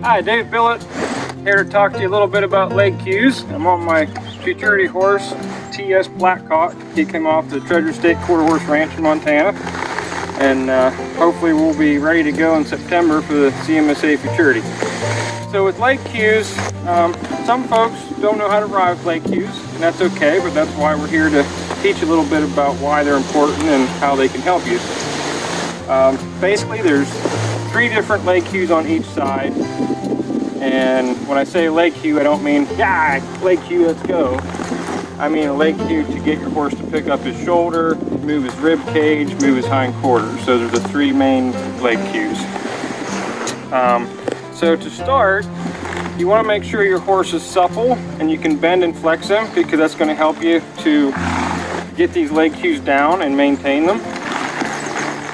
Hi, Dave Billotte, here to talk to you a little bit about leg cues. I'm on my futurity horse, TS Blackhawk. He came off the Treasure State Quarter Horse Ranch in Montana, and hopefully we'll be ready to go in September for the CMSA Futurity. So with leg cues, some folks don't know how to ride with leg cues, and that's okay, but that's why we're here to teach a little bit about why they're important and how they can help you. Basically, there's 3 different leg cues on each side, and when I say leg cue, I don't mean, yeah, leg cue, let's go. I mean a leg cue to get your horse to pick up his shoulder, move his rib cage, move his hind quarters. Those are the 3 main leg cues. So to start, you want to make sure your horse is supple and you can bend and flex him, because that's going to help you to get these leg cues down and maintain them.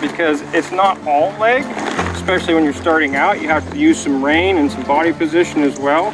Because it's not all leg, especially when you're starting out. You have to use some rein and some body position as well.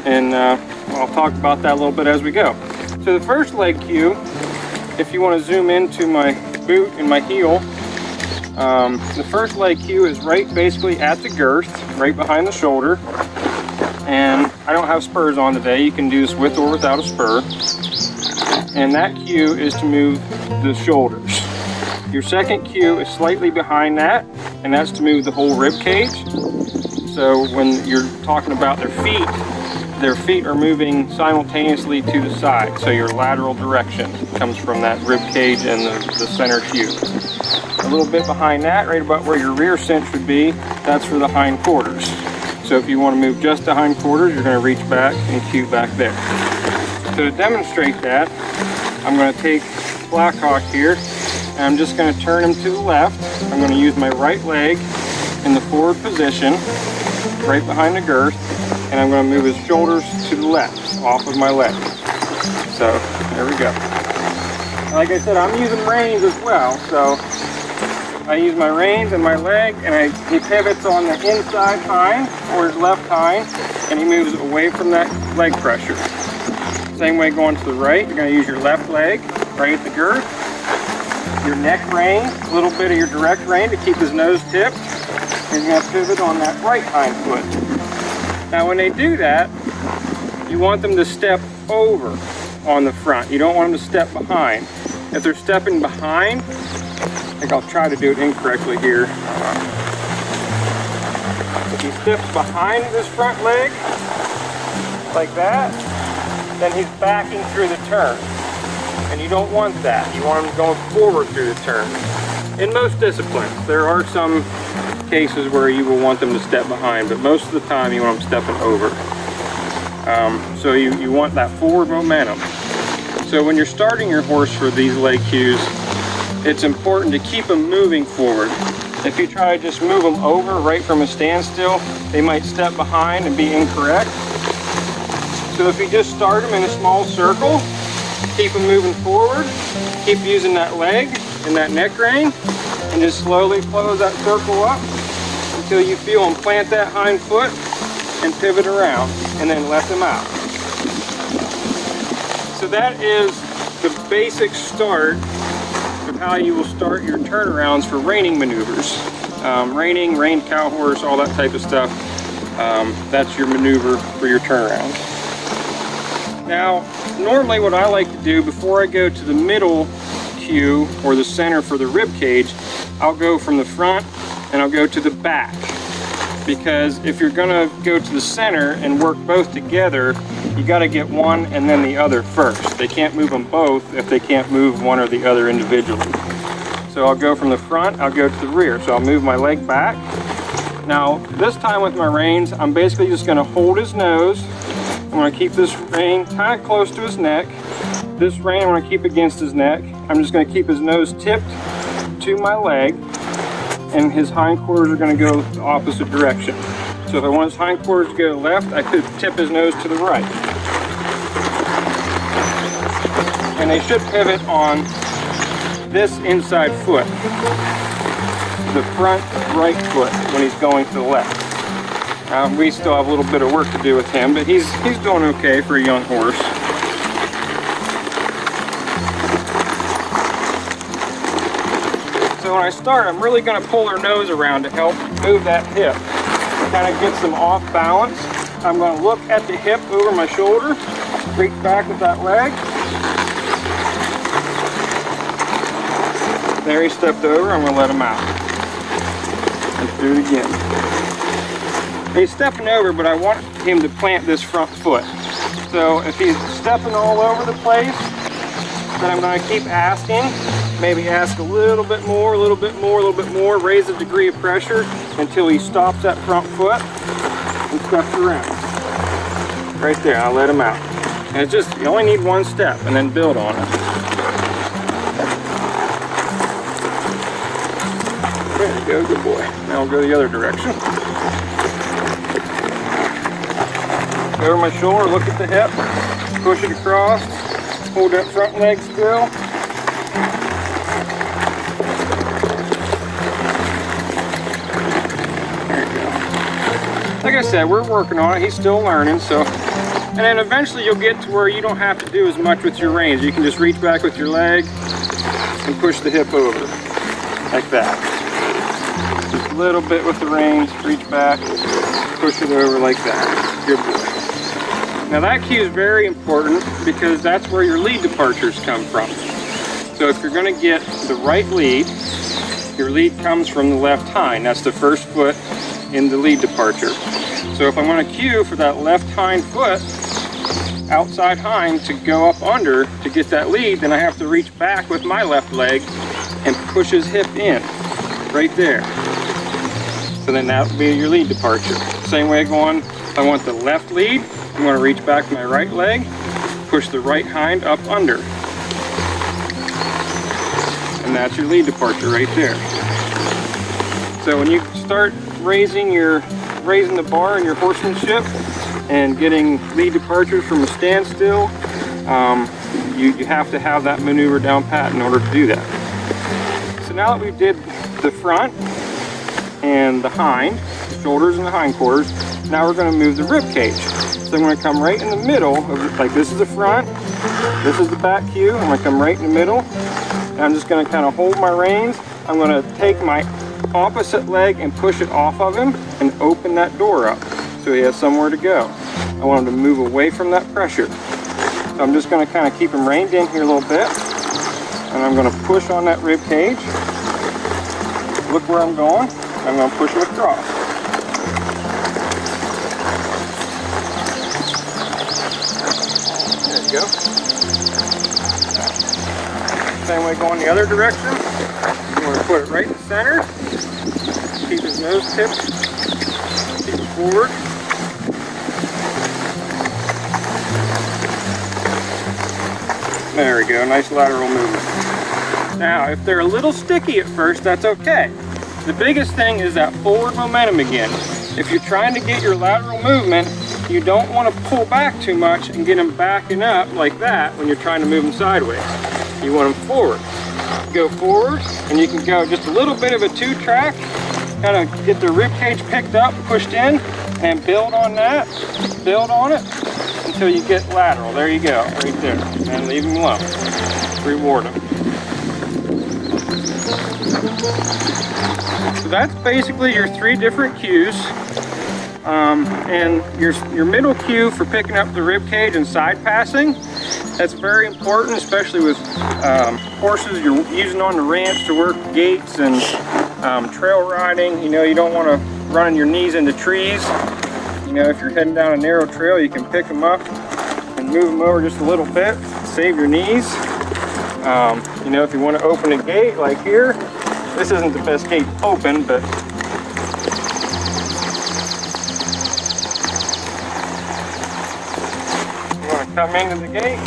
And I'll talk about that a little bit as we go. So the first leg cue, if you want to zoom into my boot and my heel, the first leg cue is right basically at the girth, right behind the shoulder. And I don't have spurs on today. You can do this with or without a spur. And that cue is to move the shoulders. Your second cue is slightly behind that, and that's to move the whole rib cage. So when you're talking about their feet are moving simultaneously to the side. So your lateral direction comes from that rib cage and the center cue. A little bit behind that, right about where your rear cinch would be, that's for the hind quarters. So if you want to move just the hind quarters, you're going to reach back and cue back there. So to demonstrate that, I'm going to take Blackhawk here, and I'm just going to turn him to the left. I'm going to use my right leg in the forward position, right behind the girth, and I'm going to move his shoulders to the left, off of my leg. So, there we go. Like I said, I'm using reins as well, so I use my reins and my leg, and he pivots on the inside hind, or his left hind, and he moves away from that leg pressure. Same way going to the right, you're going to use your left leg, right at the girth, your neck rein, a little bit of your direct rein to keep his nose tipped, and you're going to pivot on that right hind foot. Now when they do that, you want them to step over on the front. You don't want them to step behind. If they're stepping behind, I think I'll try to do it incorrectly here. If he steps behind this front leg, like that, then he's backing through the turn. And you don't want that. You want him going forward through the turn. In most disciplines, there are some cases where you will want them to step behind, but most of the time you want them stepping over. So you want that forward momentum. So when you're starting your horse for these leg cues, it's important to keep them moving forward. If you try to just move them over right from a standstill, they might step behind and be incorrect. So if you just start them in a small circle, keep them moving forward, keep using that leg and that neck rein, and just slowly close that circle up until you feel them plant that hind foot and pivot around, and then let them out. So that is the basic start of how you will start your turnarounds for reining maneuvers. Reining, reined cow horse, all that type of stuff. That's your maneuver for your turnaround. Now, normally what I like to do before I go to the middle cue or the center for the rib cage, I'll go from the front and I'll go to the back. Because if you're gonna go to the center and work both together, you gotta get one and then the other first. They can't move them both if they can't move one or the other individually. So I'll go from the front, I'll go to the rear. So I'll move my leg back. Now, this time with my reins, I'm basically just gonna hold his nose. I'm going to keep this rein kind of close to his neck. This rein I'm going to keep against his neck. I'm just going to keep his nose tipped to my leg, and his hindquarters are going to go the opposite direction. So if I want his hindquarters to go to the left, I could tip his nose to the right. And they should pivot on this inside foot, the front right foot, when he's going to the left. We still have a little bit of work to do with him, but he's doing okay for a young horse. So when I start, I'm really going to pull her nose around to help move that hip. kind of gets them off balance. I'm going to look at the hip over my shoulder, reach back with that leg. There, he stepped over. I'm going to let him out. Let's do it again. He's stepping over, but I want him to plant this front foot. So if he's stepping all over the place, then I'm going to keep asking. Maybe ask a little bit more, a little bit more, a little bit more, raise the degree of pressure until he stops that front foot and steps around. Right there, I'll let him out. And it's just, you only need one step and then build on it. There you go, good boy. Now we'll go the other direction. Over my shoulder, look at the hip, push it across, hold that front leg still. There you go. Like I said, we're working on it. He's still learning, so. And then eventually you'll get to where you don't have to do as much with your reins. You can just reach back with your leg and push the hip over, like that. Just a little bit with the reins, reach back, push it over like that. Good boy. Now that cue is very important because that's where your lead departures come from. So if you're going to get the right lead, your lead comes from the left hind. That's the first foot in the lead departure. So if I want to cue for that left hind foot, outside hind, to go up under to get that lead, then I have to reach back with my left leg and push his hip in, right there. So then that would be your lead departure. Same way going, if I want the left lead, I'm going to reach back with my right leg, push the right hind up under. And that's your lead departure right there. So when you start raising the bar in your horsemanship and getting lead departures from a standstill, you have to have that maneuver down pat in order to do that. So now that we did the front and the hind, the shoulders and the hindquarters, now we're going to move the rib cage. So I'm going to come right in the middle of, like this is the front, this is the back cue. I'm going to come right in the middle, and I'm just going to kind of hold my reins. I'm going to take my opposite leg and push it off of him and open that door up so he has somewhere to go. I want him to move away from that pressure. So I'm just going to kind of keep him reined in here a little bit, and I'm going to push on that rib cage. Look where I'm going. I'm going to push him across. There you go. Same way going the other direction. I'm going to put it right in the center. Keep his nose tipped. Keep it forward. There we go. Nice lateral movement. Now, if they're a little sticky at first, that's okay. The biggest thing is that forward momentum again. If you're trying to get your lateral movement, you don't want to pull back too much and get them backing up like that when you're trying to move them sideways. You want them forward. Go forward, and you can go just a little bit of a two-track, kind of get the rib cage picked up, pushed in, and build on that, build on it until you get lateral. There you go, right there. And leave them alone. Reward them. So that's basically your 3 different cues. And your middle cue for picking up the rib cage and side passing, that's very important, especially with horses you're using on the ranch to work gates and trail riding. You know, you don't want to run your knees into trees. You know, if you're heading down a narrow trail, you can pick them up and move them over just a little bit, save your knees. You know, if you want to open a gate like here, this isn't the best gate to open, but you want to come into the gate.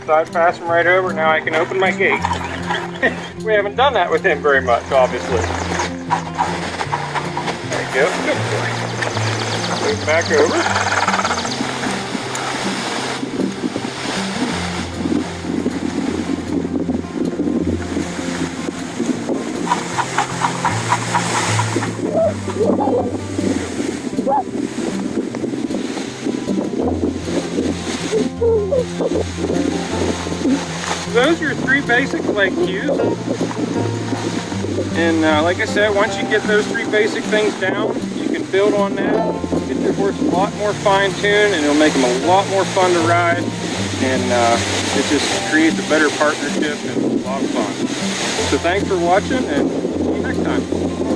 Side pass him right over. Now I can open my gate. We haven't done that with him very much, obviously. There you go. Good boy. Move back over. those are your 3 basic leg cues. And like I said, once you get those 3 basic things down, you can build on that, get your horse a lot more fine-tuned, and it'll make them a lot more fun to ride. And it just creates a better partnership and a lot of fun. So thanks for watching, and see you next time.